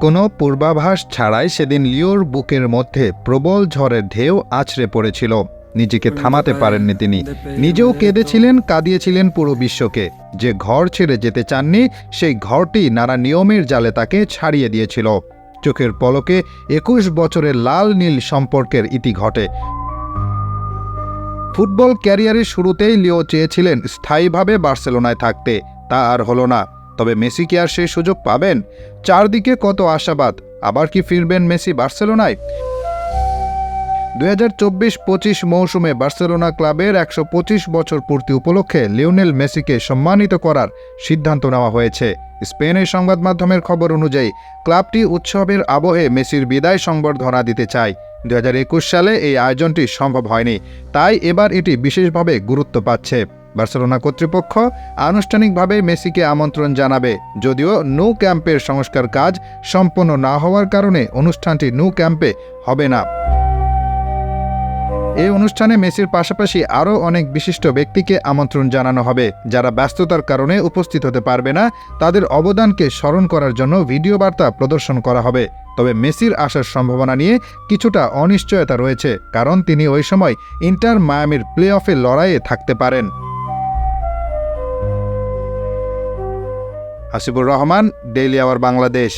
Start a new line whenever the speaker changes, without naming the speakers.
কোনো পূর্বাভাস ছাড়াই সেদিন লিওর বুকের মধ্যে প্রবল ঝড়ের ঢেউ আছড়ে পড়েছিল। নিজেকে থামাতে পারেননি তিনি। নিজেও কেঁদেছিলেন, কাঁদিয়েছিলেন পুরো বিশ্বকে। যে ঘর ছেড়ে যেতে চাননি, সেই ঘরটি নানা নিয়মের জালে তাকে ছাড়িয়ে দিয়েছিল। চোখের পলকে ২১ বছরের লাল নীল সম্পর্কের ইতি ঘটে। ফুটবল ক্যারিয়ারের শুরুতেই লিও চেয়েছিলেন স্থায়ীভাবে বার্সেলোনায় থাকতে। তা আর হলো না। তবে মেসি কি আর সেই সুযোগ পাবেন? চারদিকে কত আশাবাদ। আবার কি ফিরবেন মেসি বার্সেলোনায়? ২০২৪-২৫ মৌসুমে বার্সেলোনা ক্লাবের ১২৫ বছর পূর্তি উপলক্ষে লিওনেল মেসিকে সম্মানিত করার সিদ্ধান্ত নেওয়া হয়েছে। স্পেনের সংবাদ মাধ্যমের খবর অনুযায়ী ক্লাবটি উৎসবের আবহে মেসির বিদায় সংবর্ধনা দিতে চায়। ২০২১ সালে এই আয়োজনটি সম্ভব হয়নি, তাই এবার এটি বিশেষভাবে গুরুত্ব পাচ্ছে। বার্সেলোনা কর্তৃপক্ষ আনুষ্ঠানিকভাবে মেসিকে আমন্ত্রণ জানাবে, যদিও ন্যু ক্যাম্পের সংস্কার কাজ সম্পন্ন না হওয়ার কারণে অনুষ্ঠানটি ন্যু ক্যাম্পে হবে না। এই অনুষ্ঠানে মেসির পাশাপাশি আরও অনেক বিশিষ্ট ব্যক্তিকে আমন্ত্রণ জানানো হবে। যারা ব্যস্ততার কারণে উপস্থিত হতে পারবে না, তাদের অবদানকে স্মরণ করার জন্য ভিডিও বার্তা প্রদর্শন করা হবে। তবে মেসির আসার সম্ভাবনা নিয়ে কিছুটা অনিশ্চয়তা রয়েছে, কারণ তিনি ওই সময় ইন্টার মায়ামির প্লে অফে লড়াইয়ে থাকতে পারেন। Hasibur Rahman, daily our Bangladesh.